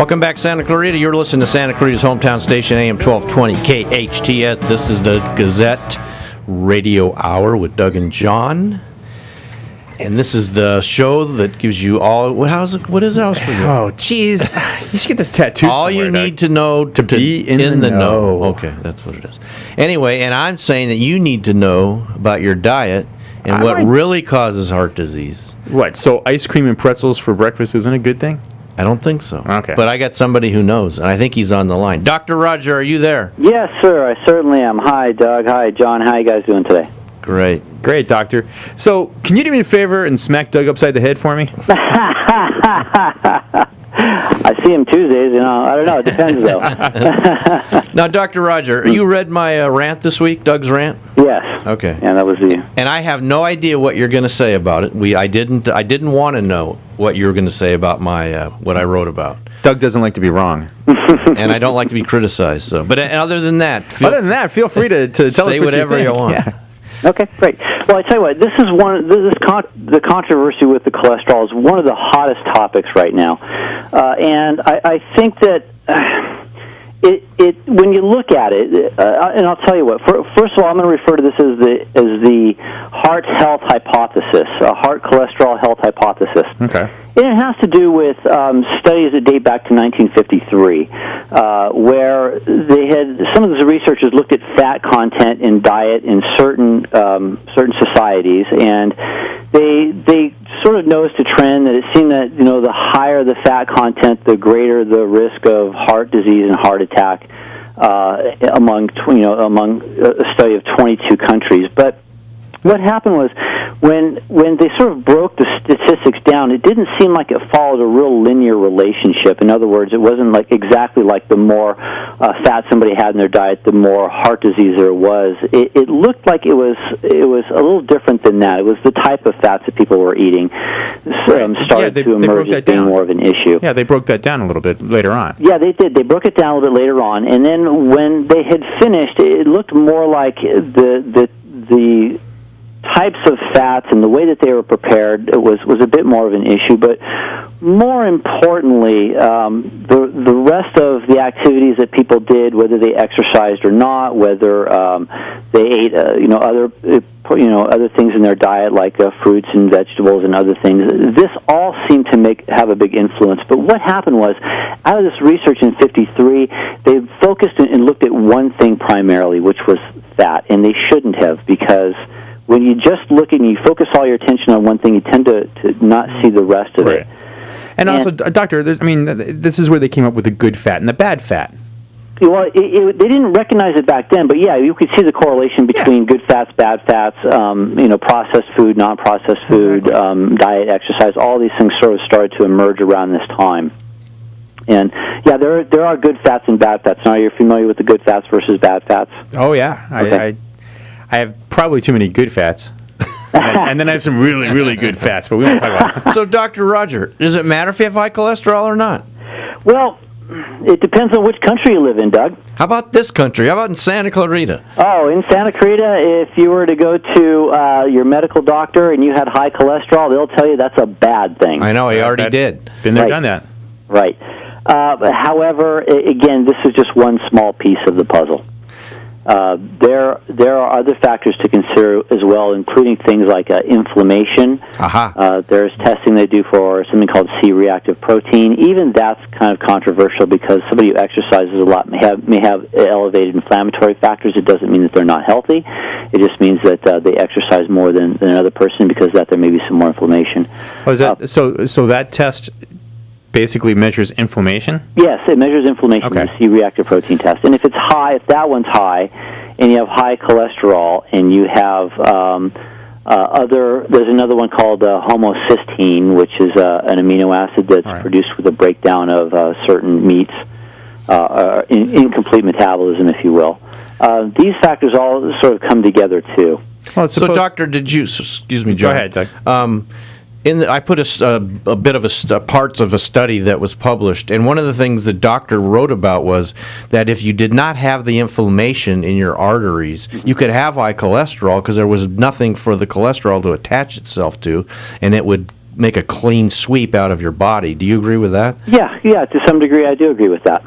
Welcome back, Santa Clarita. You're listening to Santa Clarita's hometown station, AM 1220 KHTS. This is the Gazette Radio Hour with Doug and John. And this is the show that gives you all... What is it? Oh, jeez. You should get this tattooed all you need to know to be in the know. Okay, that's what it is. Anyway, and I'm saying that you need to know about your diet and what really causes heart disease. What, so ice cream and pretzels for breakfast isn't a good thing? I don't think so. Okay. But I got somebody who knows, and I think he's on the line. Dr. Roger, are you there? Yes, sir. I certainly am. Hi, Doug. Hi, John. How you guys doing today? Great, Doctor. So, can you do me a favor and smack Doug upside the head for me? I see him Tuesdays, I don't know. It depends, though. Now, Dr. Roger, you read my rant this week, Doug's rant? Yes. Okay. Yeah, that was the... And I have no idea what you're going to say about it. I didn't want to know what you were going to say about my what I wrote about. Doug doesn't like to be wrong. And I don't like to be criticized. So, but other than that, feel free to tell us what whatever you think. want. Yeah. Okay, great. Well, I tell you what, the controversy with the cholesterol is one of the hottest topics right now, and I think that when you look at it, and I'll tell you what. First of all, I'm going to refer to this as the heart health hypothesis, a heart cholesterol health hypothesis. Okay. And it has to do with studies that date back to 1953, where some of the researchers looked at fat content in diet in certain societies, and they sort of noticed a trend that it seemed that the higher the fat content, the greater the risk of heart disease and heart attack among a study of 22 countries, but. What happened was when they sort of broke the statistics down, it didn't seem like it followed a real linear relationship. In other words, it wasn't exactly like the more fat somebody had in their diet, the more heart disease there was. It looked like it was a little different than that. It was the type of fats that people were eating started to emerge as being more of an issue. Yeah, they broke that down a little bit later on. Yeah, they did. They broke it down a little bit later on, and then when they had finished, it looked more like the types of fats and the way that they were prepared was a bit more of an issue, but more importantly, the rest of the activities that people did, whether they exercised or not, whether they ate other things in their diet like fruits and vegetables and other things, this all seemed to have a big influence. But what happened was, out of this research in '53, they focused and looked at one thing primarily, which was fat, and they shouldn't have, because when you just look and you focus all your attention on one thing, you tend to not see the rest of it. And also, Doctor, this is where they came up with the good fat and the bad fat. Well, they didn't recognize it back then, but yeah, you could see the correlation between good fats, bad fats, processed food, non-processed food, diet, exercise. All these things sort of started to emerge around this time. And yeah, there are good fats and bad fats. Now, you're familiar with the good fats versus bad fats? Oh yeah, okay. I have probably too many good fats. And then I have some really, really good fats, but we won't talk about it. So, Dr. Roger, does it matter if you have high cholesterol or not? Well, it depends on which country you live in, Doug. How about this country? How about in Santa Clarita? Oh, in Santa Clarita, if you were to go to your medical doctor and you had high cholesterol, they'll tell you that's a bad thing. I know, he already did. Been there, done that. Right. However, again, this is just one small piece of the puzzle. There are other factors to consider as well, including things like inflammation. There's testing they do for something called C-reactive protein. Even that's kind of controversial because somebody who exercises a lot may have elevated inflammatory factors. It doesn't mean that they're not healthy. It just means that they exercise more than another person because that there may be some more inflammation. Oh, is that so that test basically measures inflammation? Yes, it measures inflammation, the C-reactive protein test. And if it's high, if that one's high, and you have high cholesterol, and you have there's another one called homocysteine, which is an amino acid that's produced with a breakdown of certain meats, incomplete metabolism, if you will. These factors all sort of come together, too. Well, so, Doctor, excuse me, John. Go ahead, Doug. I put a bit of parts of a study that was published, and one of the things the doctor wrote about was that if you did not have the inflammation in your arteries, you could have high cholesterol because there was nothing for the cholesterol to attach itself to, and it would make a clean sweep out of your body. Do you agree with that? Yeah, to some degree I do agree with that.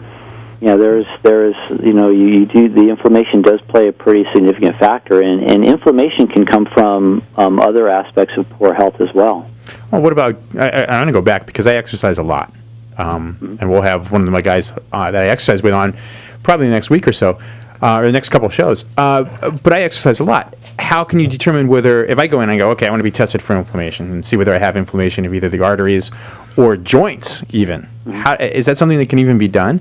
There's you do, the inflammation does play a pretty significant factor, and inflammation can come from other aspects of poor health as well. Well, what about, I want to go back because I exercise a lot. And we'll have one of my guys that I exercise with on probably the next week or so, or the next couple of shows. But I exercise a lot. How can you determine whether, if I go in and go, okay, I want to be tested for inflammation and see whether I have inflammation of either the arteries or joints even? Is that something that can even be done?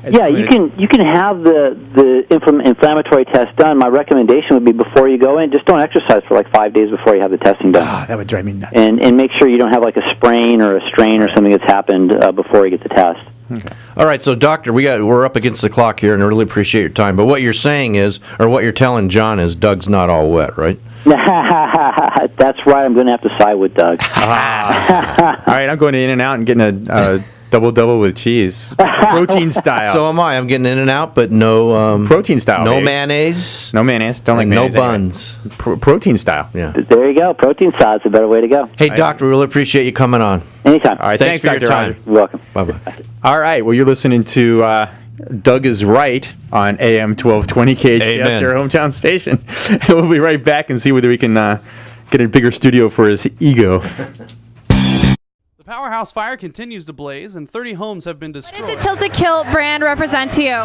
Yeah, you can have the inflammatory test done. My recommendation would be before you go in, just don't exercise for like 5 days before you have the testing done. That would drive me nuts. And make sure you don't have like a sprain or a strain or something that's happened before you get the test. Okay. All right, so doctor, we're up against the clock here, and I really appreciate your time. But what you're saying is, or what you're telling John is, Doug's not all wet, right? That's right. I'm going to have to side with Doug. All right, I'm going to In-N-Out and getting a double with cheese, protein style. So am I. I'm getting In and Out, but no protein style. No baby. mayonnaise. No mayonnaise. Don't like no mayonnaise. buns. Anyway. Protein style. Yeah. There you go. Protein style is a better way to go. Hey, doctor, we really appreciate you coming on. Anytime. All right, Thanks for your Dr. time. Roger. You're welcome. Bye-bye. All right, well, you're listening to Doug is Right on AM 1220 KHTS, your hometown station. We'll be right back and see whether we can get a bigger studio for his ego. The Powerhouse fire continues to blaze, and 30 homes have been destroyed. What does the Tilted Kilt brand represent to you?